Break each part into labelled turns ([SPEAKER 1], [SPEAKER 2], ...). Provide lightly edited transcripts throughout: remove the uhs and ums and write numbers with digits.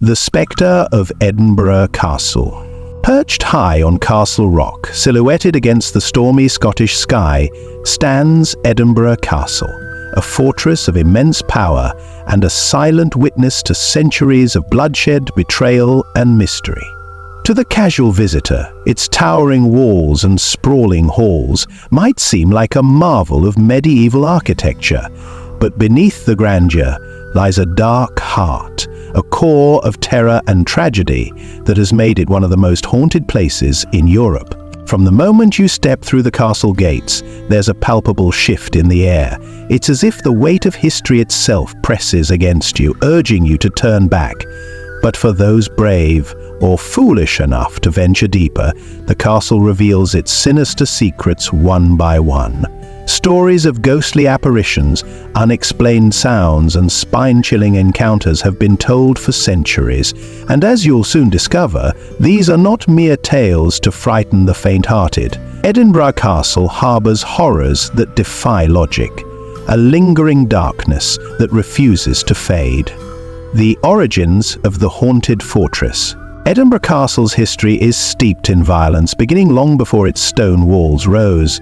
[SPEAKER 1] The Spectre of Edinburgh Castle. Perched high on Castle Rock, silhouetted against the stormy Scottish sky, stands Edinburgh Castle, a fortress of immense power and a silent witness to centuries of bloodshed, betrayal, and mystery. To the casual visitor, its towering walls and sprawling halls might seem like a marvel of medieval architecture, but beneath the grandeur lies a dark heart, a core of terror and tragedy that has made it one of the most haunted places in Europe. From the moment you step through the castle gates, there's a palpable shift in the air. It's as if the weight of history itself presses against you, urging you to turn back. But for those brave or foolish enough to venture deeper, the castle reveals its sinister secrets one by one. Stories of ghostly apparitions, unexplained sounds, and spine-chilling encounters have been told for centuries, and as you'll soon discover, these are not mere tales to frighten the faint-hearted. Edinburgh Castle harbours horrors that defy logic, a lingering darkness that refuses to fade. The origins of the haunted fortress. Edinburgh Castle's history is steeped in violence, beginning long before its stone walls rose.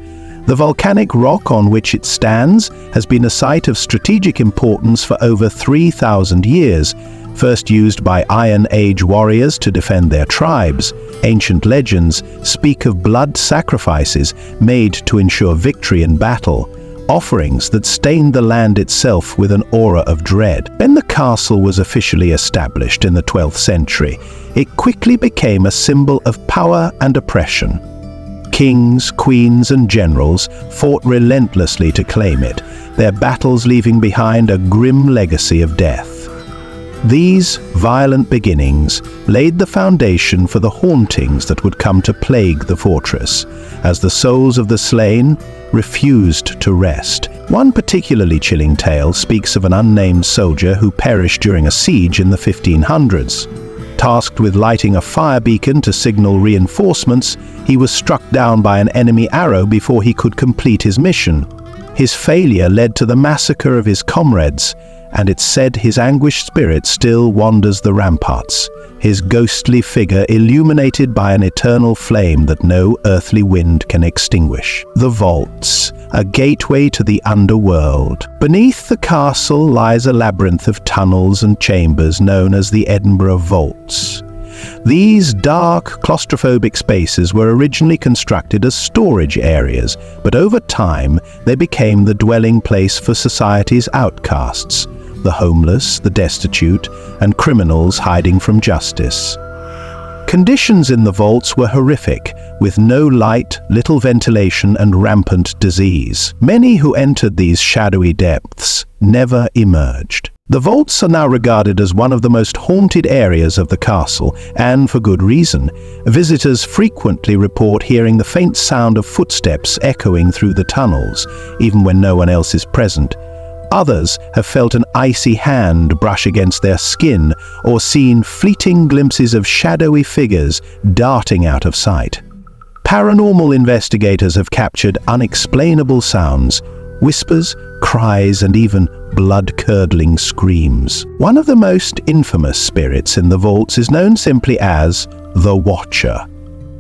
[SPEAKER 1] The volcanic rock on which it stands has been a site of strategic importance for over 3,000 years, first used by Iron Age warriors to defend their tribes. Ancient legends speak of blood sacrifices made to ensure victory in battle, offerings that stained the land itself with an aura of dread. When the castle was officially established in the 12th century, it quickly became a symbol of power and oppression. Kings, queens, and generals fought relentlessly to claim it, their battles leaving behind a grim legacy of death. These violent beginnings laid the foundation for the hauntings that would come to plague the fortress, as the souls of the slain refused to rest. One particularly chilling tale speaks of an unnamed soldier who perished during a siege in the 1500s. Tasked with lighting a fire beacon to signal reinforcements, he was struck down by an enemy arrow before he could complete his mission. His failure led to the massacre of his comrades, and it's said his anguished spirit still wanders the ramparts, his ghostly figure illuminated by an eternal flame that no earthly wind can extinguish. The vaults, a gateway to the underworld. Beneath the castle lies a labyrinth of tunnels and chambers known as the Edinburgh Vaults. These dark, claustrophobic spaces were originally constructed as storage areas, but over time they became the dwelling place for society's outcasts, the homeless, the destitute, and criminals hiding from justice. Conditions in the vaults were horrific, with no light, little ventilation, and rampant disease. Many who entered these shadowy depths never emerged. The vaults are now regarded as one of the most haunted areas of the castle, and for good reason. Visitors frequently report hearing the faint sound of footsteps echoing through the tunnels, even when no one else is present. Others have felt an icy hand brush against their skin or seen fleeting glimpses of shadowy figures darting out of sight. Paranormal investigators have captured unexplainable sounds, whispers, cries, and even blood-curdling screams. One of the most infamous spirits in the vaults is known simply as the Watcher.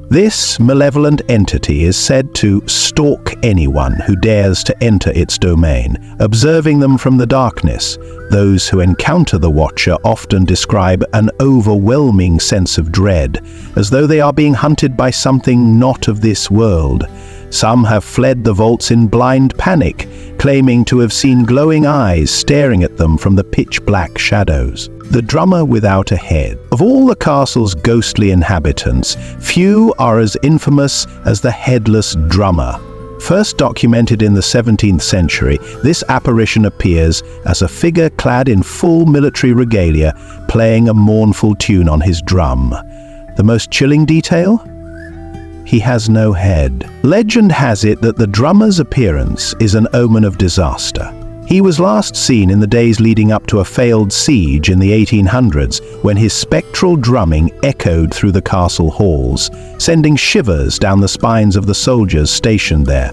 [SPEAKER 1] This malevolent entity is said to stalk anyone who dares to enter its domain, observing them from the darkness. Those who encounter the Watcher often describe an overwhelming sense of dread, as though they are being hunted by something not of this world. Some have fled the vaults in blind panic, claiming to have seen glowing eyes staring at them from the pitch-black shadows. The drummer without a head. Of all the castle's ghostly inhabitants, few are as infamous as the headless drummer. First documented in the 17th century, this apparition appears as a figure clad in full military regalia, playing a mournful tune on his drum. The most chilling detail? He has no head. Legend has it that the drummer's appearance is an omen of disaster. He was last seen in the days leading up to a failed siege in the 1800s, when his spectral drumming echoed through the castle halls, sending shivers down the spines of the soldiers stationed there.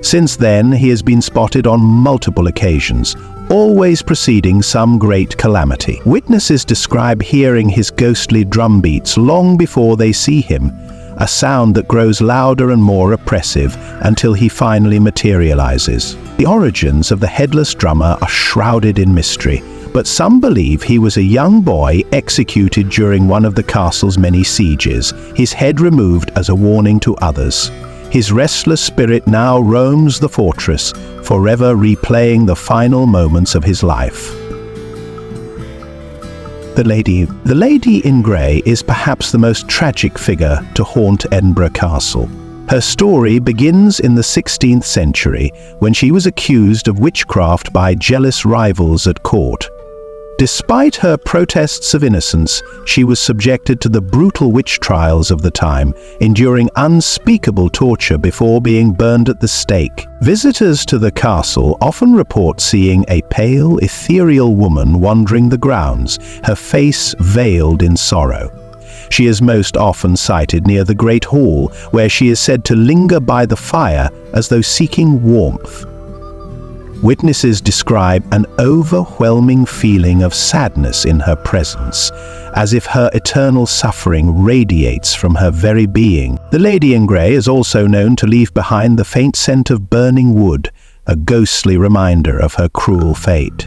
[SPEAKER 1] Since then, he has been spotted on multiple occasions, always preceding some great calamity. Witnesses describe hearing his ghostly drum beats long before they see him, a sound that grows louder and more oppressive until he finally materializes. The origins of the headless drummer are shrouded in mystery, but some believe he was a young boy executed during one of the castle's many sieges, his head removed as a warning to others. His restless spirit now roams the fortress, forever replaying the final moments of his life. The Lady in Grey is perhaps the most tragic figure to haunt Edinburgh Castle. Her story begins in the 16th century when she was accused of witchcraft by jealous rivals at court. Despite her protests of innocence, she was subjected to the brutal witch trials of the time, enduring unspeakable torture before being burned at the stake. Visitors to the castle often report seeing a pale, ethereal woman wandering the grounds, her face veiled in sorrow. She is most often sighted near the Great Hall, where she is said to linger by the fire as though seeking warmth. Witnesses describe an overwhelming feeling of sadness in her presence, as if her eternal suffering radiates from her very being. The Lady in Grey is also known to leave behind the faint scent of burning wood, a ghostly reminder of her cruel fate.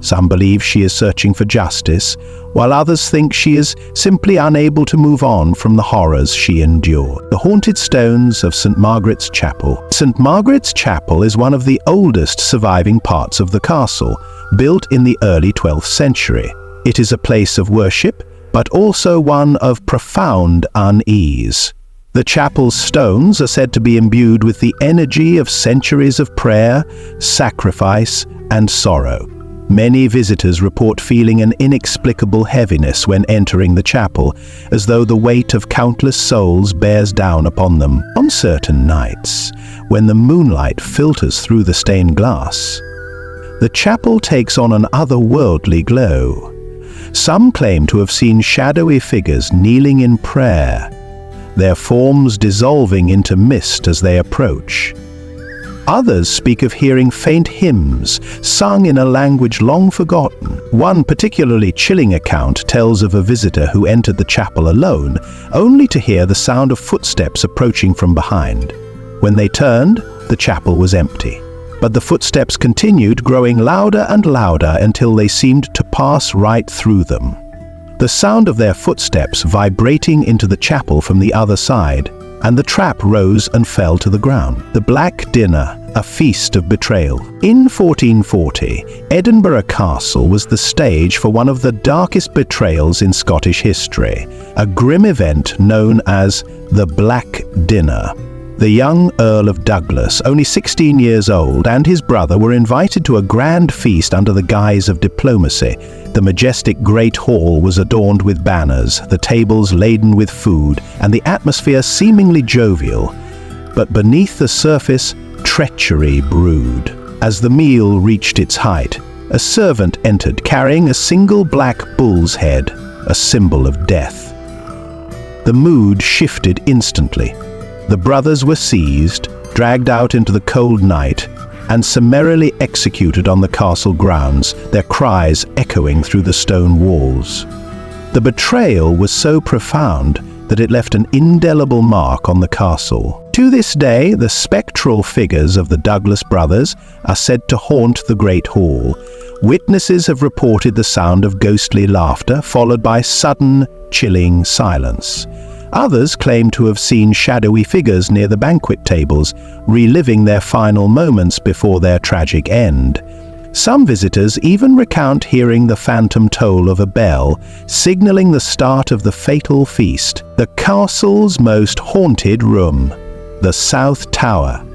[SPEAKER 1] Some believe she is searching for justice, while others think she is simply unable to move on from the horrors she endured. The haunted stones of St. Margaret's Chapel. St. Margaret's Chapel is one of the oldest surviving parts of the castle, built in the early 12th century. It is a place of worship, but also one of profound unease. The chapel's stones are said to be imbued with the energy of centuries of prayer, sacrifice, and sorrow. Many visitors report feeling an inexplicable heaviness when entering the chapel, as though the weight of countless souls bears down upon them. On certain nights, when the moonlight filters through the stained glass, the chapel takes on an otherworldly glow. Some claim to have seen shadowy figures kneeling in prayer, their forms dissolving into mist as they approach. Others speak of hearing faint hymns sung in a language long forgotten. One particularly chilling account tells of a visitor who entered the chapel alone, only to hear the sound of footsteps approaching from behind. When they turned, the chapel was empty, but the footsteps continued, growing louder and louder until they seemed to pass right through them. The sound of their footsteps vibrating into the chapel from the other side, and the trap rose and fell to the ground. The Black Dinner, a feast of betrayal. In 1440, Edinburgh Castle was the stage for one of the darkest betrayals in Scottish history, a grim event known as the Black Dinner. The young Earl of Douglas, only 16 years old, and his brother were invited to a grand feast under the guise of diplomacy. The majestic Great Hall was adorned with banners, the tables laden with food, and the atmosphere seemingly jovial. But beneath the surface, treachery brewed. As the meal reached its height, a servant entered carrying a single black bull's head, a symbol of death. The mood shifted instantly. The brothers were seized, dragged out into the cold night, and summarily executed on the castle grounds, their cries echoing through the stone walls. The betrayal was so profound that it left an indelible mark on the castle. To this day, the spectral figures of the Douglas brothers are said to haunt the Great Hall. Witnesses have reported the sound of ghostly laughter, followed by sudden, chilling silence. Others claim to have seen shadowy figures near the banquet tables, reliving their final moments before their tragic end. Some visitors even recount hearing the phantom toll of a bell, signaling the start of the fatal feast. The castle's most haunted room, the South Tower.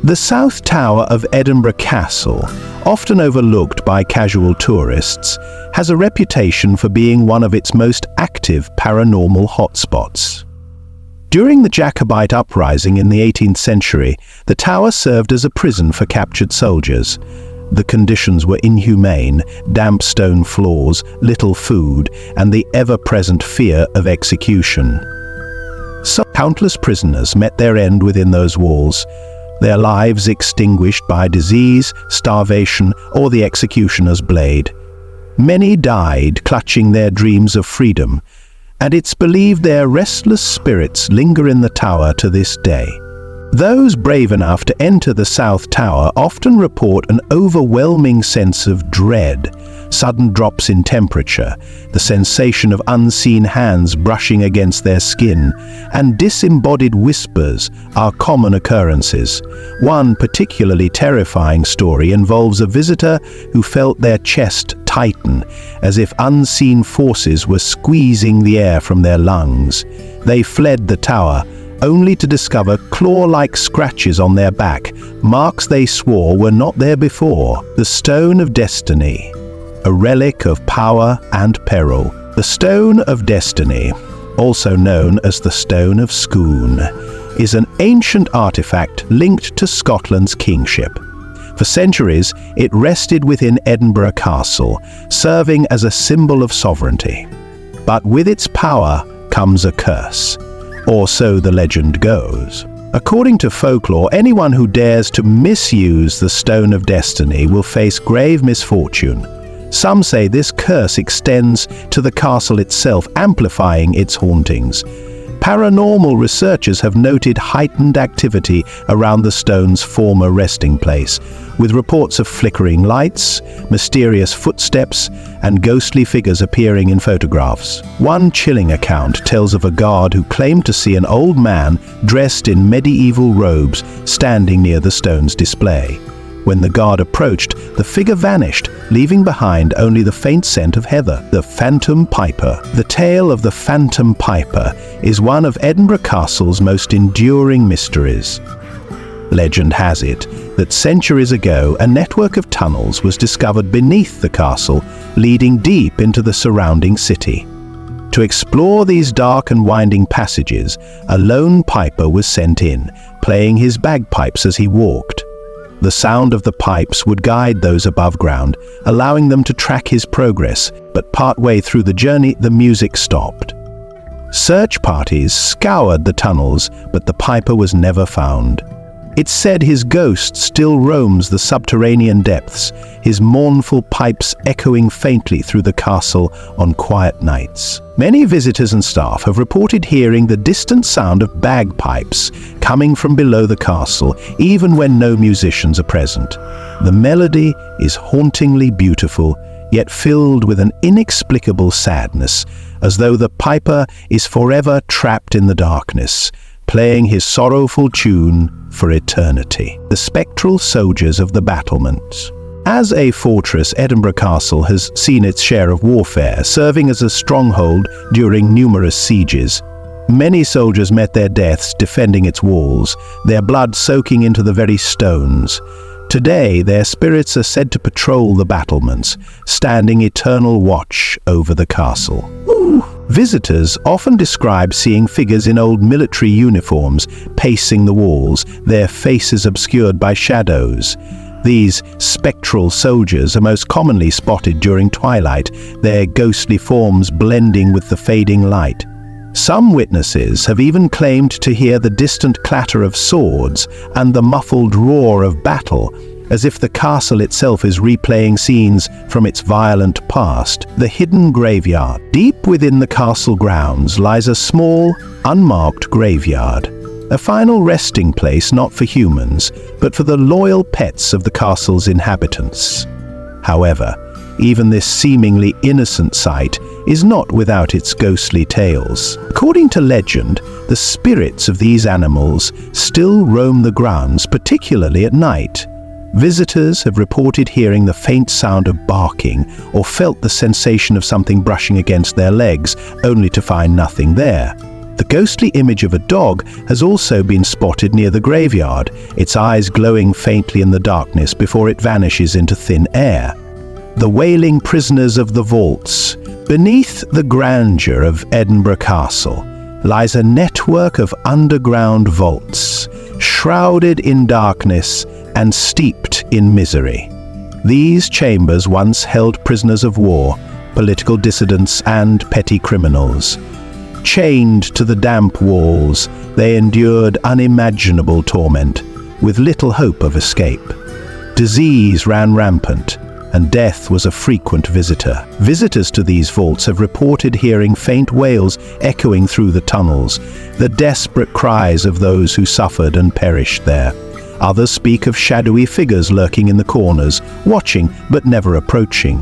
[SPEAKER 1] The South Tower of Edinburgh Castle, often overlooked by casual tourists, has a reputation for being one of its most active paranormal hotspots. During the Jacobite uprising in the 18th century, the tower served as a prison for captured soldiers. The conditions were inhumane: damp stone floors, little food, and the ever-present fear of execution. So countless prisoners met their end within those walls, their lives extinguished by disease, starvation, or the executioner's blade. Many died clutching their dreams of freedom, and it's believed their restless spirits linger in the tower to this day. Those brave enough to enter the South Tower often report an overwhelming sense of dread, sudden drops in temperature, the sensation of unseen hands brushing against their skin, and disembodied whispers are common occurrences. One particularly terrifying story involves a visitor who felt their chest tighten, as if unseen forces were squeezing the air from their lungs. They fled the tower, only to discover claw-like scratches on their back, marks they swore were not there before. The Stone of Destiny, a relic of power and peril. The Stone of Destiny, also known as the Stone of Scone, is an ancient artifact linked to Scotland's kingship. For centuries, it rested within Edinburgh Castle, serving as a symbol of sovereignty. But with its power comes a curse, or so the legend goes. According to folklore, anyone who dares to misuse the Stone of Destiny will face grave misfortune. Some say this curse extends to the castle itself, amplifying its hauntings. Paranormal researchers have noted heightened activity around the stone's former resting place, with reports of flickering lights, mysterious footsteps, and ghostly figures appearing in photographs. One chilling account tells of a guard who claimed to see an old man dressed in medieval robes standing near the stone's display. When the guard approached, the figure vanished, leaving behind only the faint scent of heather. The Phantom Piper. The tale of the Phantom Piper is one of Edinburgh Castle's most enduring mysteries. Legend has it that centuries ago, a network of tunnels was discovered beneath the castle, leading deep into the surrounding city. To explore these dark and winding passages, a lone piper was sent in, playing his bagpipes as he walked. The sound of the pipes would guide those above ground, allowing them to track his progress, but partway through the journey, the music stopped. Search parties scoured the tunnels, but the piper was never found. It's said his ghost still roams the subterranean depths, his mournful pipes echoing faintly through the castle on quiet nights. Many visitors and staff have reported hearing the distant sound of bagpipes coming from below the castle, even when no musicians are present. The melody is hauntingly beautiful, yet filled with an inexplicable sadness, as though the piper is forever trapped in the darkness, playing his sorrowful tune for eternity. The spectral soldiers of the battlements. As a fortress, Edinburgh Castle has seen its share of warfare, serving as a stronghold during numerous sieges. Many soldiers met their deaths defending its walls, their blood soaking into the very stones. Today, their spirits are said to patrol the battlements, standing eternal watch over the castle. Visitors often describe seeing figures in old military uniforms pacing the walls, their faces obscured by shadows. These spectral soldiers are most commonly spotted during twilight, their ghostly forms blending with the fading light. Some witnesses have even claimed to hear the distant clatter of swords and the muffled roar of battle, as if the castle itself is replaying scenes from its violent past. The hidden graveyard. Deep within the castle grounds lies a small, unmarked graveyard, a final resting place not for humans, but for the loyal pets of the castle's inhabitants. However, even this seemingly innocent site is not without its ghostly tales. According to legend, the spirits of these animals still roam the grounds, particularly at night. Visitors have reported hearing the faint sound of barking or felt the sensation of something brushing against their legs, only to find nothing there. The ghostly image of a dog has also been spotted near the graveyard, its eyes glowing faintly in the darkness before it vanishes into thin air. The wailing prisoners of the vaults. Beneath the grandeur of Edinburgh Castle lies a network of underground vaults, shrouded in darkness and steeped in misery. These chambers once held prisoners of war, political dissidents, and petty criminals. Chained to the damp walls, they endured unimaginable torment, with little hope of escape. Disease ran rampant, and death was a frequent visitor. Visitors to these vaults have reported hearing faint wails echoing through the tunnels, the desperate cries of those who suffered and perished there. Others speak of shadowy figures lurking in the corners, watching but never approaching.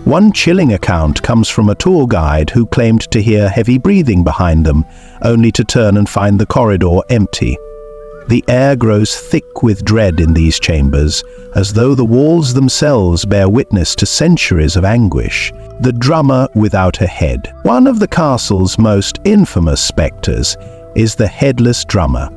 [SPEAKER 1] One chilling account comes from a tour guide who claimed to hear heavy breathing behind them, only to turn and find the corridor empty. The air grows thick with dread in these chambers, as though the walls themselves bear witness to centuries of anguish. The drummer without a head. One of the castle's most infamous spectres is the headless drummer.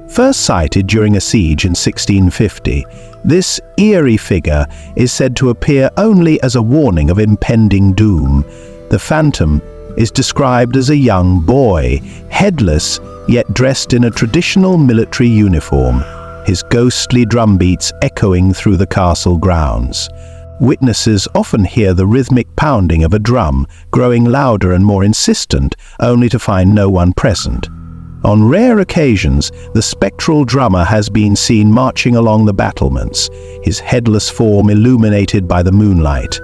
[SPEAKER 1] First sighted during a siege in 1650, this eerie figure is said to appear only as a warning of impending doom. The phantom is described as a young boy, headless yet dressed in a traditional military uniform, his ghostly drumbeats echoing through the castle grounds. Witnesses often hear the rhythmic pounding of a drum, growing louder and more insistent, only to find no one present. On rare occasions, the spectral drummer has been seen marching along the battlements, his headless form illuminated by the moonlight.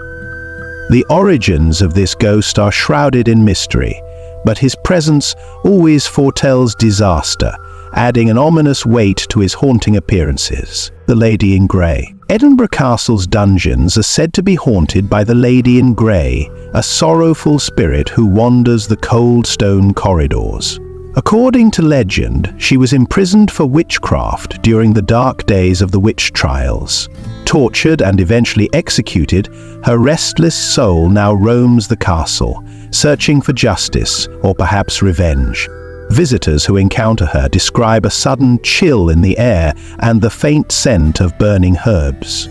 [SPEAKER 1] The origins of this ghost are shrouded in mystery, but his presence always foretells disaster, adding an ominous weight to his haunting appearances. The Lady in Grey. Edinburgh Castle's dungeons are said to be haunted by the Lady in Grey, a sorrowful spirit who wanders the cold stone corridors. According to legend, she was imprisoned for witchcraft during the dark days of the witch trials. Tortured and eventually executed, her restless soul now roams the castle, searching for justice or perhaps revenge. Visitors who encounter her describe a sudden chill in the air and the faint scent of burning herbs.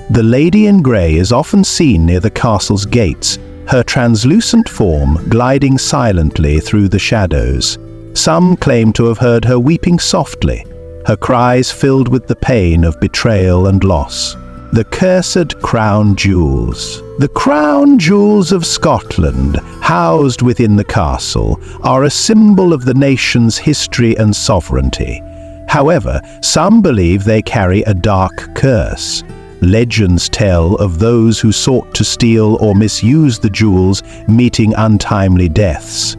[SPEAKER 1] The Lady in Grey is often seen near the castle's gates, her translucent form gliding silently through the shadows. Some claim to have heard her weeping softly, her cries filled with the pain of betrayal and loss. The cursed crown jewels. The crown jewels of Scotland, housed within the castle, are a symbol of the nation's history and sovereignty. However, some believe they carry a dark curse. Legends tell of those who sought to steal or misuse the jewels, meeting untimely deaths.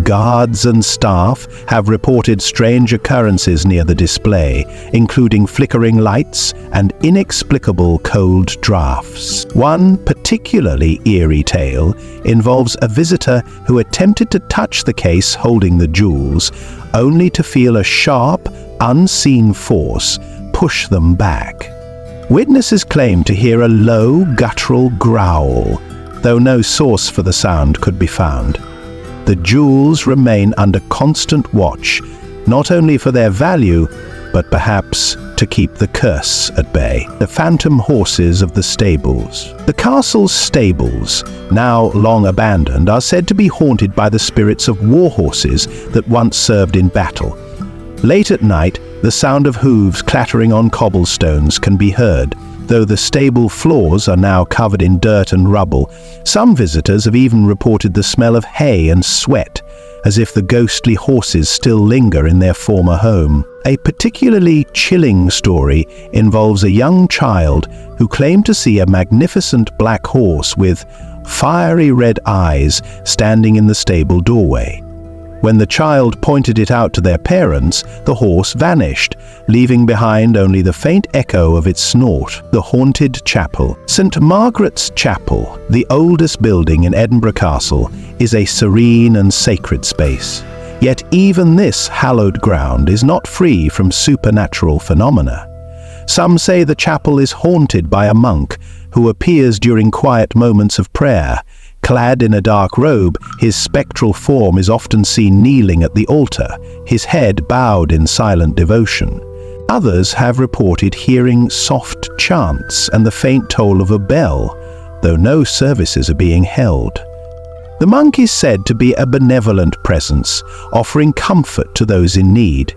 [SPEAKER 1] Guards and staff have reported strange occurrences near the display, including flickering lights and inexplicable cold drafts. One particularly eerie tale involves a visitor who attempted to touch the case holding the jewels, only to feel a sharp, unseen force push them back. Witnesses claim to hear a low, guttural growl, though no source for the sound could be found. The jewels remain under constant watch, not only for their value, but perhaps to keep the curse at bay. The phantom horses of the stables. The castle's stables, now long abandoned, are said to be haunted by the spirits of war horses that once served in battle. Late at night, the sound of hooves clattering on cobblestones can be heard, though the stable floors are now covered in dirt and rubble. Some visitors have even reported the smell of hay and sweat, as if the ghostly horses still linger in their former home. A particularly chilling story involves a young child who claimed to see a magnificent black horse with fiery red eyes standing in the stable doorway. When the child pointed it out to their parents, the horse vanished, leaving behind only the faint echo of its snort. The haunted chapel. St. Margaret's Chapel, the oldest building in Edinburgh Castle, is a serene and sacred space. Yet even this hallowed ground is not free from supernatural phenomena. Some say the chapel is haunted by a monk who appears during quiet moments of prayer. Clad in a dark robe, his spectral form is often seen kneeling at the altar, his head bowed in silent devotion. Others have reported hearing soft chants and the faint toll of a bell, though no services are being held. The monk is said to be a benevolent presence, offering comfort to those in need.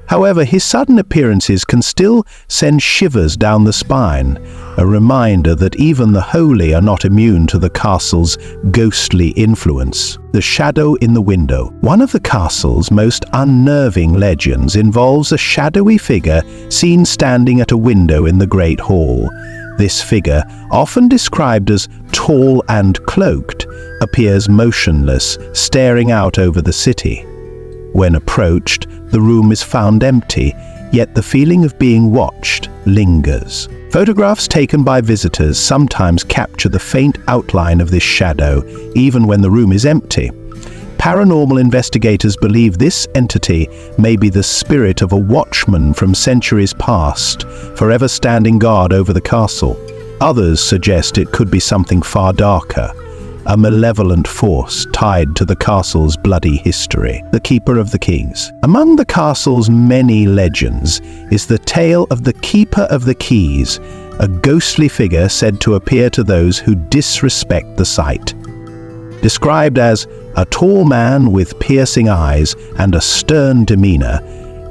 [SPEAKER 1] However, his sudden appearances can still send shivers down the spine, a reminder that even the holy are not immune to the castle's ghostly influence. The shadow in the window. One of the castle's most unnerving legends involves a shadowy figure seen standing at a window in the Great Hall. This figure, often described as tall and cloaked, appears motionless, staring out over the city. When approached, the room is found empty, yet the feeling of being watched lingers. Photographs taken by visitors sometimes capture the faint outline of this shadow, even when the room is empty. Paranormal investigators believe this entity may be the spirit of a watchman from centuries past, forever standing guard over the castle. Others suggest it could be something far darker, a malevolent force tied to the castle's bloody history. The Keeper of the Keys. Among the castle's many legends is the tale of the Keeper of the Keys, a ghostly figure said to appear to those who disrespect the site. Described as a tall man with piercing eyes and a stern demeanor,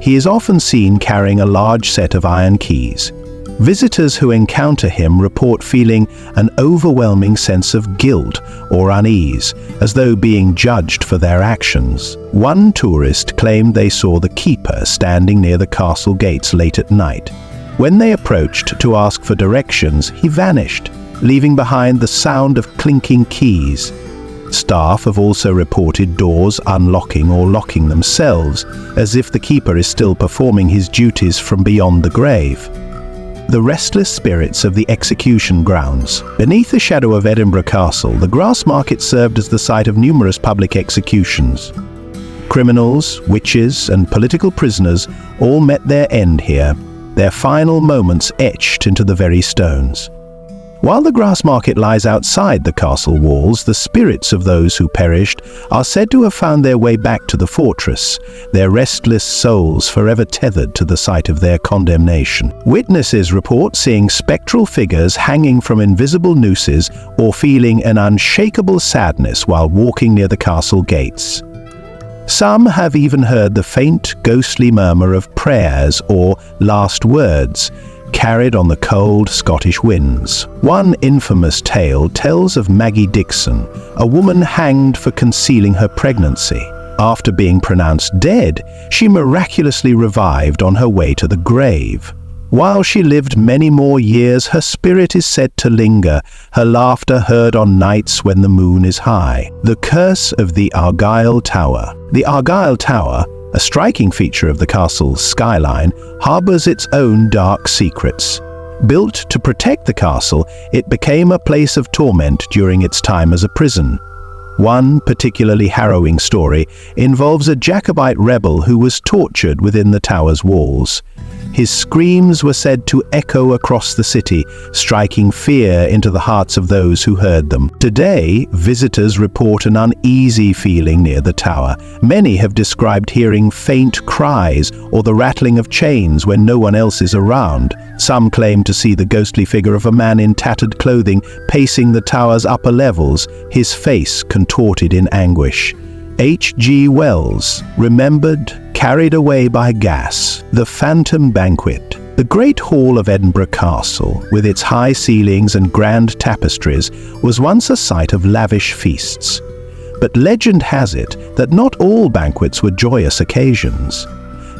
[SPEAKER 1] he is often seen carrying a large set of iron keys. Visitors who encounter him report feeling an overwhelming sense of guilt or unease, as though being judged for their actions. One tourist claimed they saw the keeper standing near the castle gates late at night. When they approached to ask for directions, he vanished, leaving behind the sound of clinking keys. Staff have also reported doors unlocking or locking themselves, as if the keeper is still performing his duties from beyond the grave. The restless spirits of the execution grounds. Beneath the shadow of Edinburgh Castle, the grass market served as the site of numerous public executions. Criminals, witches, and political prisoners all met their end here, their final moments etched into the very stones. While the grass market lies outside the castle walls, the spirits of those who perished are said to have found their way back to the fortress, their restless souls forever tethered to the site of their condemnation. Witnesses report seeing spectral figures hanging from invisible nooses or feeling an unshakable sadness while walking near the castle gates. Some have even heard the faint, ghostly murmur of prayers or last words, carried on the cold Scottish winds. One infamous tale tells of Maggie Dixon, a woman hanged for concealing her pregnancy. After being pronounced dead, she miraculously revived on her way to the grave. While she lived many more years, her spirit is said to linger, her laughter heard on nights when the moon is high. The Curse of the Argyll Tower. The Argyll Tower, a striking feature of the castle's skyline, harbors its own dark secrets. Built to protect the castle, it became a place of torment during its time as a prison. One particularly harrowing story involves a Jacobite rebel who was tortured within the tower's walls. His screams were said to echo across the city, striking fear into the hearts of those who heard them. Today, visitors report an uneasy feeling near the tower. Many have described hearing faint cries or the rattling of chains when no one else is around. Some claim to see the ghostly figure of a man in tattered clothing pacing the tower's upper levels, his face contorted in anguish. H.G. Wells, remembered, carried away by gas. The Phantom Banquet. The Great Hall of Edinburgh Castle, with its high ceilings and grand tapestries, was once a site of lavish feasts. But legend has it that not all banquets were joyous occasions.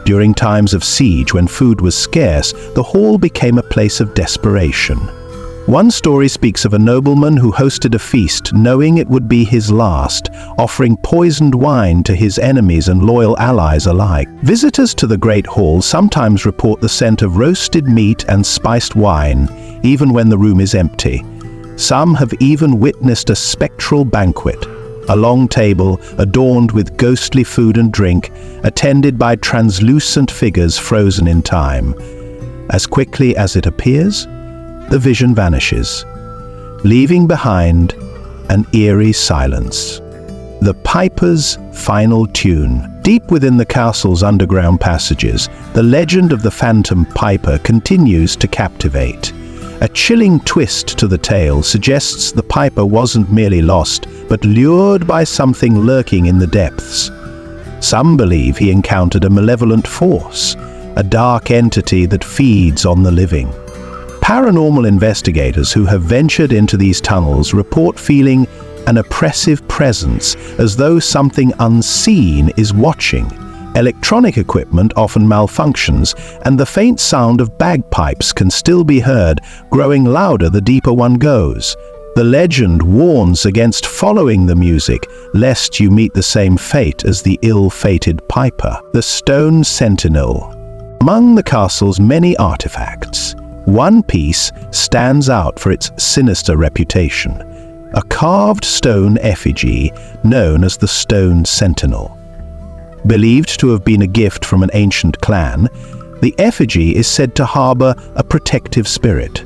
[SPEAKER 1] During times of siege, when food was scarce, the hall became a place of desperation. One story speaks of a nobleman who hosted a feast knowing it would be his last, offering poisoned wine to his enemies and loyal allies alike. Visitors to the Great Hall sometimes report the scent of roasted meat and spiced wine, even when the room is empty. Some have even witnessed a spectral banquet, a long table adorned with ghostly food and drink, attended by translucent figures frozen in time. As quickly as it appears, the vision vanishes, leaving behind an eerie silence. The Piper's final tune. Deep within the castle's underground passages, the legend of the Phantom Piper continues to captivate. A chilling twist to the tale suggests the Piper wasn't merely lost, but lured by something lurking in the depths. Some believe he encountered a malevolent force, a dark entity that feeds on the living. Paranormal investigators who have ventured into these tunnels report feeling an oppressive presence, as though something unseen is watching. Electronic equipment often malfunctions, and the faint sound of bagpipes can still be heard, growing louder the deeper one goes. The legend warns against following the music, lest you meet the same fate as the ill-fated piper. The Stone Sentinel. Among the castle's many artifacts, one piece stands out for its sinister reputation: a carved stone effigy known as the Stone Sentinel. Believed to have been a gift from an ancient clan, the effigy is said to harbor a protective spirit.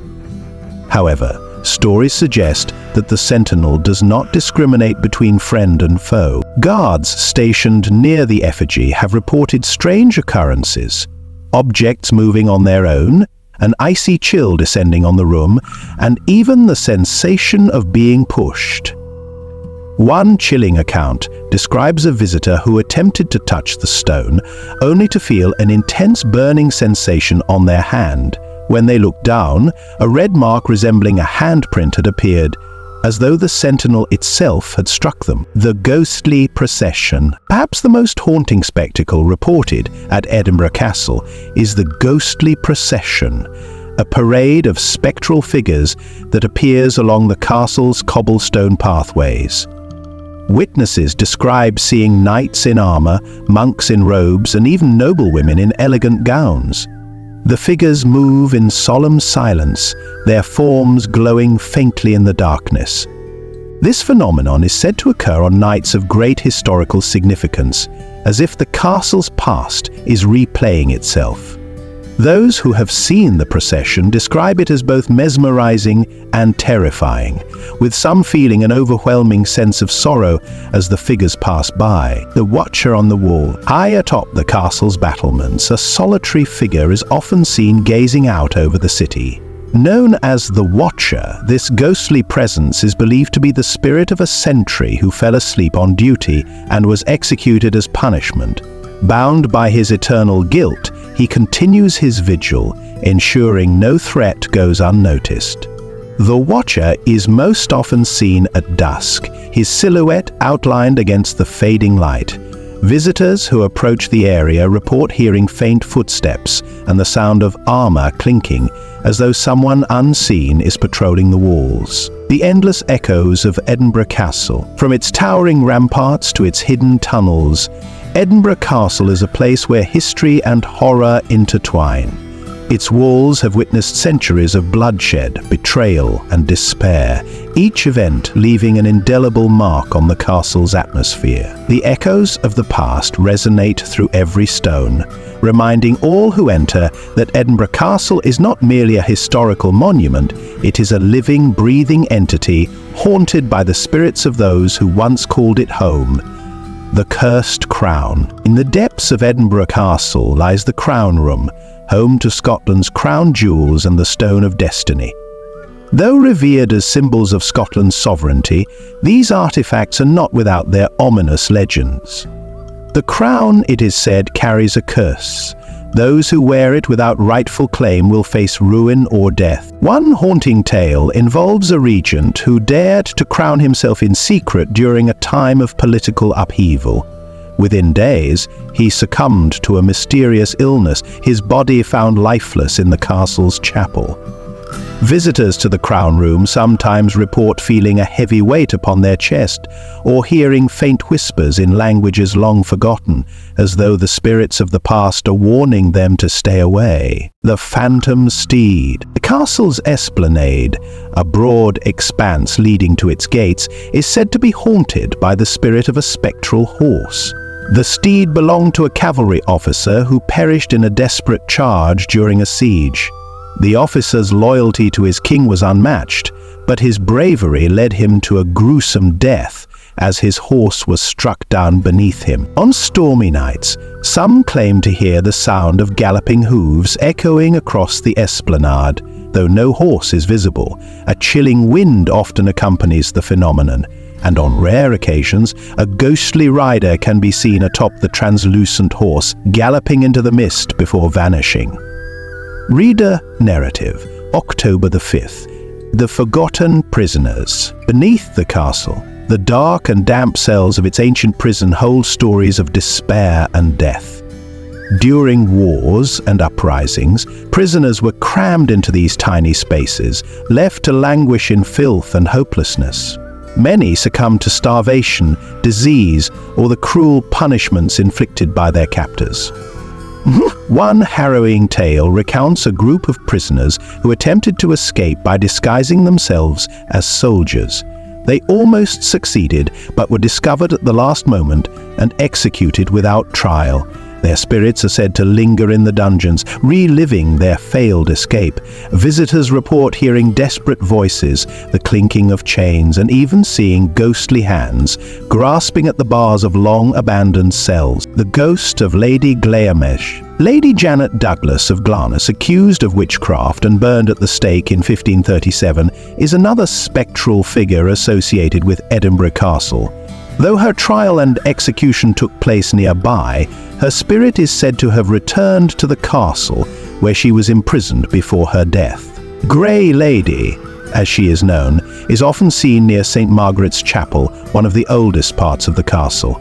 [SPEAKER 1] However, stories suggest that the Sentinel does not discriminate between friend and foe. Guards stationed near the effigy have reported strange occurrences: objects moving on their own, an icy chill descending on the room, and even the sensation of being pushed. One chilling account describes a visitor who attempted to touch the stone, only to feel an intense burning sensation on their hand. When they looked down, a red mark resembling a handprint had appeared, as though the sentinel itself had struck them. The ghostly procession. Perhaps the most haunting spectacle reported at Edinburgh Castle is the ghostly procession, a parade of spectral figures that appears along the castle's cobblestone pathways. Witnesses describe seeing knights in armor, monks in robes, and even noblewomen in elegant gowns. The figures move in solemn silence, their forms glowing faintly in the darkness. This phenomenon is said to occur on nights of great historical significance, as if the castle's past is replaying itself. Those who have seen the procession describe it as both mesmerizing and terrifying, with some feeling an overwhelming sense of sorrow as the figures pass by. The Watcher on the wall. High atop the castle's battlements, a solitary figure is often seen gazing out over the city. Known as the Watcher, this ghostly presence is believed to be the spirit of a sentry who fell asleep on duty and was executed as punishment. Bound by his eternal guilt, he continues his vigil, ensuring no threat goes unnoticed. The Watcher is most often seen at dusk, his silhouette outlined against the fading light. Visitors who approach the area report hearing faint footsteps and the sound of armor clinking, as though someone unseen is patrolling the walls. The endless echoes of Edinburgh Castle. From its towering ramparts to its hidden tunnels, Edinburgh Castle is a place where history and horror intertwine. Its walls have witnessed centuries of bloodshed, betrayal, and despair, each event leaving an indelible mark on the castle's atmosphere. The echoes of the past resonate through every stone, reminding all who enter that Edinburgh Castle is not merely a historical monument, it is a living, breathing entity haunted by the spirits of those who once called it home. The Cursed Crown. In the depths of Edinburgh Castle lies the Crown Room, home to Scotland's crown jewels and the Stone of Destiny. Though revered as symbols of Scotland's sovereignty, these artifacts are not without their ominous legends. The crown, it is said, carries a curse. Those who wear it without rightful claim will face ruin or death. One haunting tale involves a regent who dared to crown himself in secret during a time of political upheaval. Within days, he succumbed to a mysterious illness, his body found lifeless in the castle's chapel. Visitors to the Crown Room sometimes report feeling a heavy weight upon their chest or hearing faint whispers in languages long forgotten, as though the spirits of the past are warning them to stay away. The Phantom Steed. The castle's esplanade, a broad expanse leading to its gates, is said to be haunted by the spirit of a spectral horse. The steed belonged to a cavalry officer who perished in a desperate charge during a siege. The officer's loyalty to his king was unmatched, but his bravery led him to a gruesome death as his horse was struck down beneath him. On stormy nights, some claim to hear the sound of galloping hooves echoing across the esplanade, though no horse is visible. A chilling wind often accompanies the phenomenon, and on rare occasions, a ghostly rider can be seen atop the translucent horse, galloping into the mist before vanishing. Reader narrative, October the 5th. The Forgotten Prisoners. Beneath the castle, the dark and damp cells of its ancient prison hold stories of despair and death. During wars and uprisings, prisoners were crammed into these tiny spaces, left to languish in filth and hopelessness. Many succumbed to starvation, disease, or the cruel punishments inflicted by their captors. One harrowing tale recounts a group of prisoners who attempted to escape by disguising themselves as soldiers. They almost succeeded, but were discovered at the last moment and executed without trial. Their spirits are said to linger in the dungeons, reliving their failed escape. Visitors report hearing desperate voices, the clinking of chains, and even seeing ghostly hands grasping at the bars of long-abandoned cells. The ghost of Lady Glaemesh. Lady Janet Douglas of Glarness, accused of witchcraft and burned at the stake in 1537, is another spectral figure associated with Edinburgh Castle. Though her trial and execution took place nearby, her spirit is said to have returned to the castle where she was imprisoned before her death. Grey Lady, as she is known, is often seen near St. Margaret's Chapel, one of the oldest parts of the castle.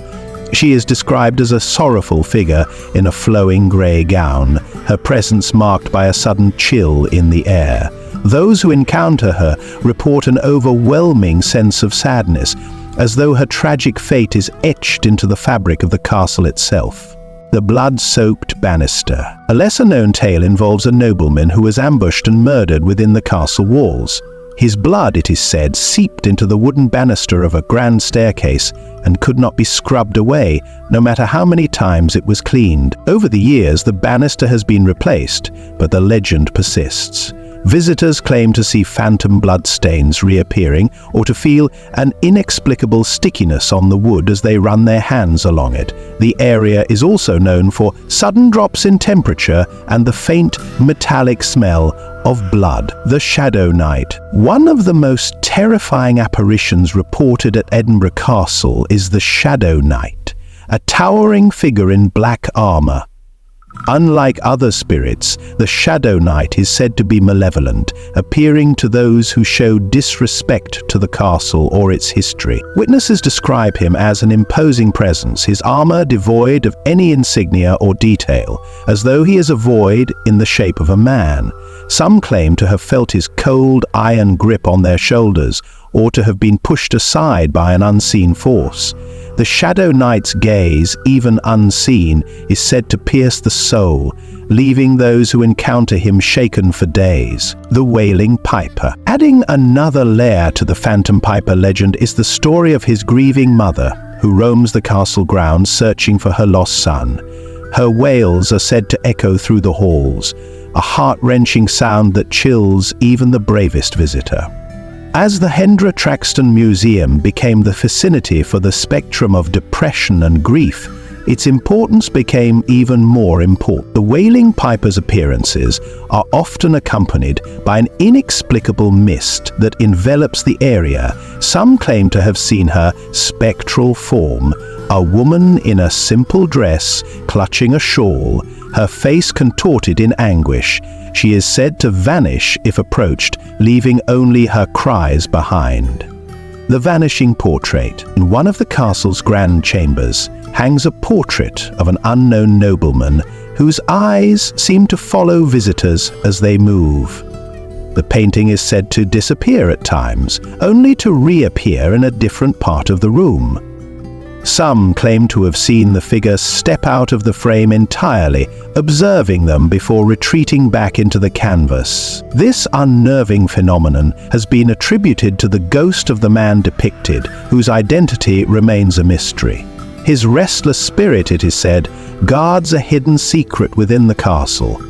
[SPEAKER 1] She is described as a sorrowful figure in a flowing grey gown, her presence marked by a sudden chill in the air. Those who encounter her report an overwhelming sense of sadness, as though her tragic fate is etched into the fabric of the castle itself. The blood-soaked banister. A lesser-known tale involves a nobleman who was ambushed and murdered within the castle walls. His blood, it is said, seeped into the wooden banister of a grand staircase and could not be scrubbed away, no matter how many times it was cleaned. Over the years, the banister has been replaced, but the legend persists. Visitors claim to see phantom bloodstains reappearing or to feel an inexplicable stickiness on the wood as they run their hands along it. The area is also known for sudden drops in temperature and the faint metallic smell of blood. The Shadow Knight. One of the most terrifying apparitions reported at Edinburgh Castle is the Shadow Knight, a towering figure in black armor. Unlike other spirits, the Shadow Knight is said to be malevolent, appearing to those who show disrespect to the castle or its history. Witnesses describe him as an imposing presence, his armor devoid of any insignia or detail, as though he is a void in the shape of a man. Some claim to have felt his cold, iron grip on their shoulders, or to have been pushed aside by an unseen force. The Shadow Knight's gaze, even unseen, is said to pierce the soul, leaving those who encounter him shaken for days. The Wailing Piper. Adding another layer to the Phantom Piper legend is the story of his grieving mother, who roams the castle grounds searching for her lost son. Her wails are said to echo through the halls, a heart-wrenching sound that chills even the bravest visitor. As the Hendra Traxton Museum became the vicinity for the spectrum of depression and grief, its importance became even more important. The Wailing Piper's appearances are often accompanied by an inexplicable mist that envelops the area. Some claim to have seen her spectral form, a woman in a simple dress, clutching a shawl, her face contorted in anguish. She is said to vanish if approached, leaving only her cries behind. The Vanishing Portrait. In one of the castle's grand chambers hangs a portrait of an unknown nobleman whose eyes seem to follow visitors as they move. The painting is said to disappear at times, only to reappear in a different part of the room. Some claim to have seen the figure step out of the frame entirely, observing them before retreating back into the canvas. This unnerving phenomenon has been attributed to the ghost of the man depicted, whose identity remains a mystery. His restless spirit, it is said, guards a hidden secret within the castle,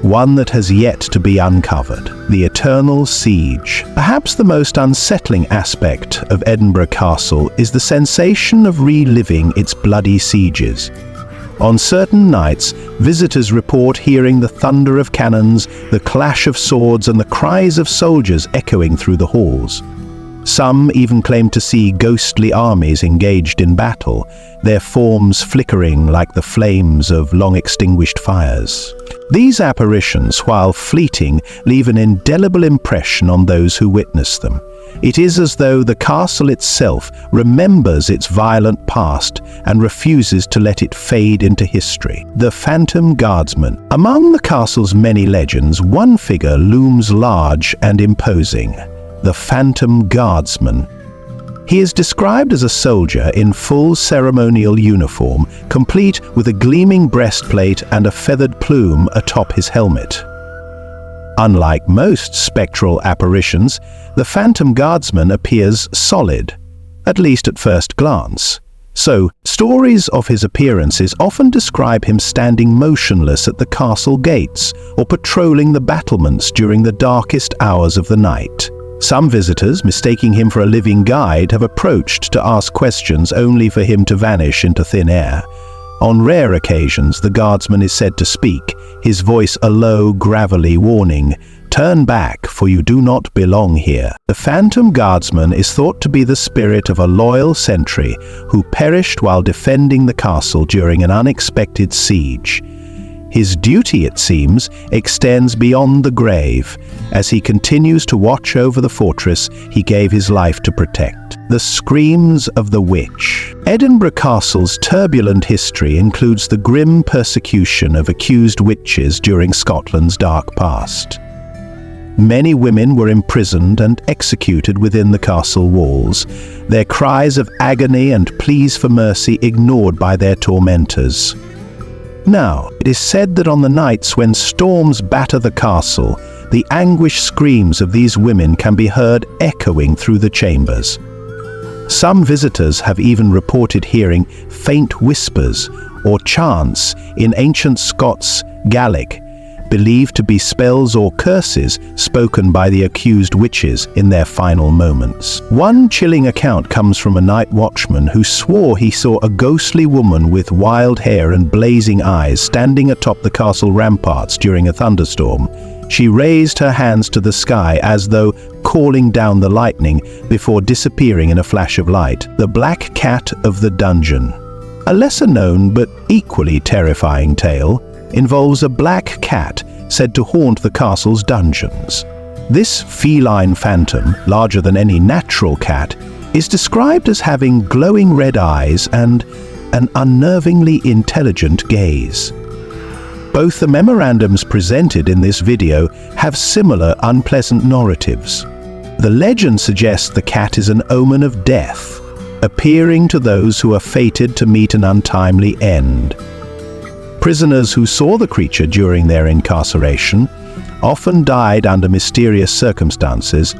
[SPEAKER 1] one that has yet to be uncovered. The Eternal Siege. Perhaps the most unsettling aspect of Edinburgh Castle is the sensation of reliving its bloody sieges. On certain nights, visitors report hearing the thunder of cannons, the clash of swords, and the cries of soldiers echoing through the halls. Some even claim to see ghostly armies engaged in battle, their forms flickering like the flames of long-extinguished fires. These apparitions, while fleeting, leave an indelible impression on those who witness them. It is as though the castle itself remembers its violent past and refuses to let it fade into history. The Phantom Guardsman. Among the castle's many legends, one figure looms large and imposing: the Phantom Guardsman. He is described as a soldier in full ceremonial uniform, complete with a gleaming breastplate and a feathered plume atop his helmet. Unlike most spectral apparitions, the Phantom Guardsman appears solid, at least at first glance. So, stories of his appearances often describe him standing motionless at the castle gates or patrolling the battlements during the darkest hours of the night. Some visitors, mistaking him for a living guide, have approached to ask questions only for him to vanish into thin air. On rare occasions, the guardsman is said to speak, his voice a low, gravelly warning: "Turn back, for you do not belong here." The Phantom Guardsman is thought to be the spirit of a loyal sentry who perished while defending the castle during an unexpected siege. His duty, it seems, extends beyond the grave. As he continues to watch over the fortress he gave his life to protect. The screams of the witch. Edinburgh Castle's turbulent history includes the grim persecution of accused witches during Scotland's dark past. Many women were imprisoned and executed within the castle walls, their cries of agony and pleas for mercy ignored by their tormentors. Now, it is said that on the nights when storms batter the castle, the anguished screams of these women can be heard echoing through the chambers. Some visitors have even reported hearing faint whispers or chants in ancient Scots Gaelic, believed to be spells or curses spoken by the accused witches in their final moments. One chilling account comes from a night watchman who swore he saw a ghostly woman with wild hair and blazing eyes standing atop the castle ramparts during a thunderstorm. She raised her hands to the sky as though calling down the lightning before disappearing in a flash of light. The Black Cat of the Dungeon. A lesser-known but equally terrifying tale involves a black cat said to haunt the castle's dungeons. This feline phantom, larger than any natural cat, is described as having glowing red eyes and an unnervingly intelligent gaze. Both the memorandums presented in this video have similar unpleasant narratives. The legend suggests the cat is an omen of death, appearing to those who are fated to meet an untimely end. Prisoners who saw the creature during their incarceration often died under mysterious circumstances,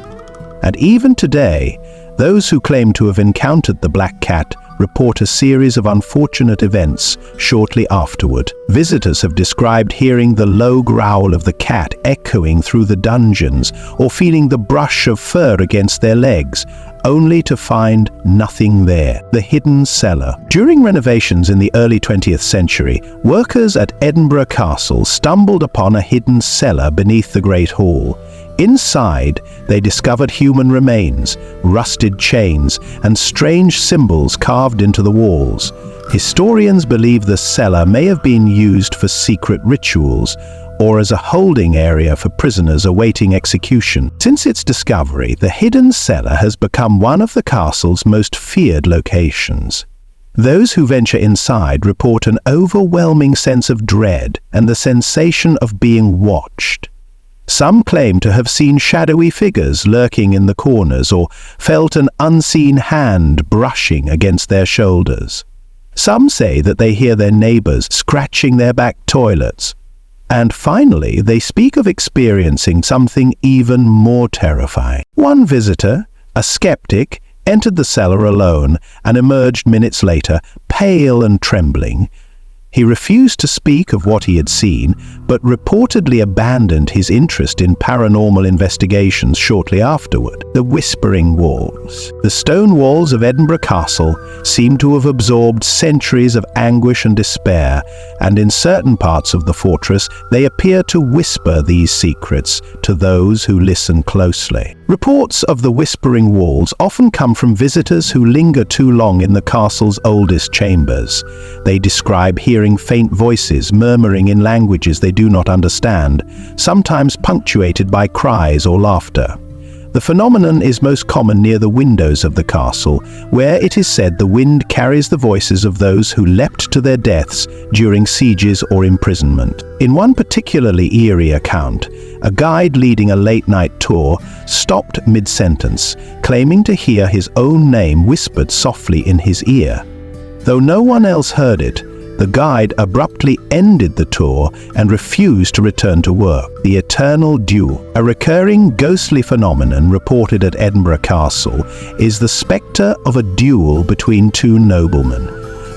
[SPEAKER 1] and even today, those who claim to have encountered the black cat report a series of unfortunate events shortly afterward. Visitors have described hearing the low growl of the cat echoing through the dungeons or feeling the brush of fur against their legs, only to find nothing there. The hidden cellar. During renovations in the early 20th century, workers at Edinburgh Castle stumbled upon a hidden cellar beneath the Great Hall. Inside, they discovered human remains, rusted chains, and strange symbols carved into the walls. Historians believe the cellar may have been used for secret rituals or as a holding area for prisoners awaiting execution. Since its discovery, the hidden cellar has become one of the castle's most feared locations. Those who venture inside report an overwhelming sense of dread and the sensation of being watched. Some claim to have seen shadowy figures lurking in the corners or felt an unseen hand brushing against their shoulders. Some say that they hear their neighbors scratching their back toilets. And finally, they speak of experiencing something even more terrifying. One visitor, a skeptic, entered the cellar alone and emerged minutes later, pale and trembling. He refused to speak of what he had seen, but reportedly abandoned his interest in paranormal investigations shortly afterward. The Whispering Walls. The stone walls of Edinburgh Castle seem to have absorbed centuries of anguish and despair, and in certain parts of the fortress they appear to whisper these secrets to those who listen closely. Reports of the Whispering Walls often come from visitors who linger too long in the castle's oldest chambers. They describe hearing faint voices murmuring in languages they do not understand, sometimes punctuated by cries or laughter. The phenomenon is most common near the windows of the castle, where it is said the wind carries the voices of those who leapt to their deaths during sieges or imprisonment. In one particularly eerie account, a guide leading a late-night tour stopped mid-sentence, claiming to hear his own name whispered softly in his ear. Though no one else heard it, the guide abruptly ended the tour and refused to return to work. The Eternal Duel. A recurring ghostly phenomenon reported at Edinburgh Castle is the spectre of a duel between two noblemen.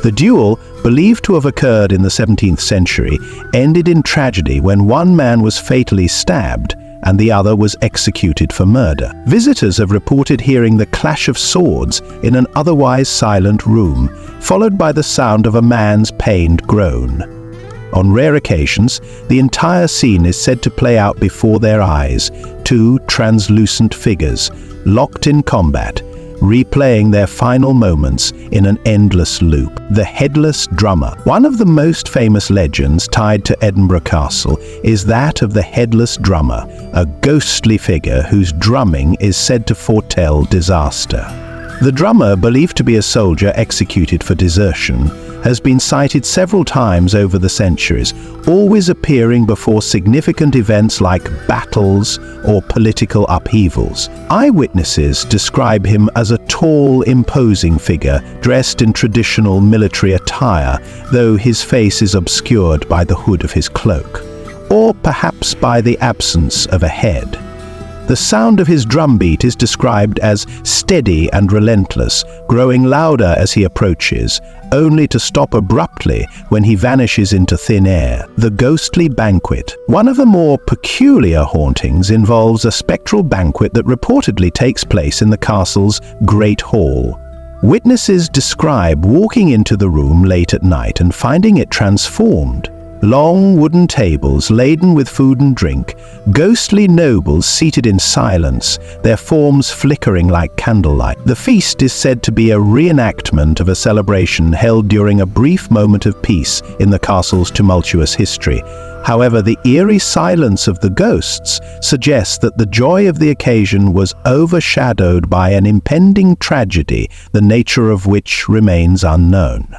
[SPEAKER 1] The duel, believed to have occurred in the 17th century, ended in tragedy when one man was fatally stabbed and the other was executed for murder. Visitors have reported hearing the clash of swords in an otherwise silent room, followed by the sound of a man's pained groan. On rare occasions, the entire scene is said to play out before their eyes, two translucent figures, locked in combat, replaying their final moments in an endless loop. The Headless Drummer. One of the most famous legends tied to Edinburgh Castle is that of the Headless Drummer, a ghostly figure whose drumming is said to foretell disaster. The drummer, believed to be a soldier executed for desertion, has been cited several times over the centuries, always appearing before significant events like battles or political upheavals. Eyewitnesses describe him as a tall, imposing figure dressed in traditional military attire, though his face is obscured by the hood of his cloak, or perhaps by the absence of a head. The sound of his drumbeat is described as steady and relentless, growing louder as he approaches, only to stop abruptly when he vanishes into thin air. The Ghostly Banquet. One of the more peculiar hauntings involves a spectral banquet that reportedly takes place in the castle's Great Hall. Witnesses describe walking into the room late at night and finding it transformed. Long wooden tables laden with food and drink, ghostly nobles seated in silence, their forms flickering like candlelight. The feast is said to be a reenactment of a celebration held during a brief moment of peace in the castle's tumultuous history. However, the eerie silence of the ghosts suggests that the joy of the occasion was overshadowed by an impending tragedy, the nature of which remains unknown.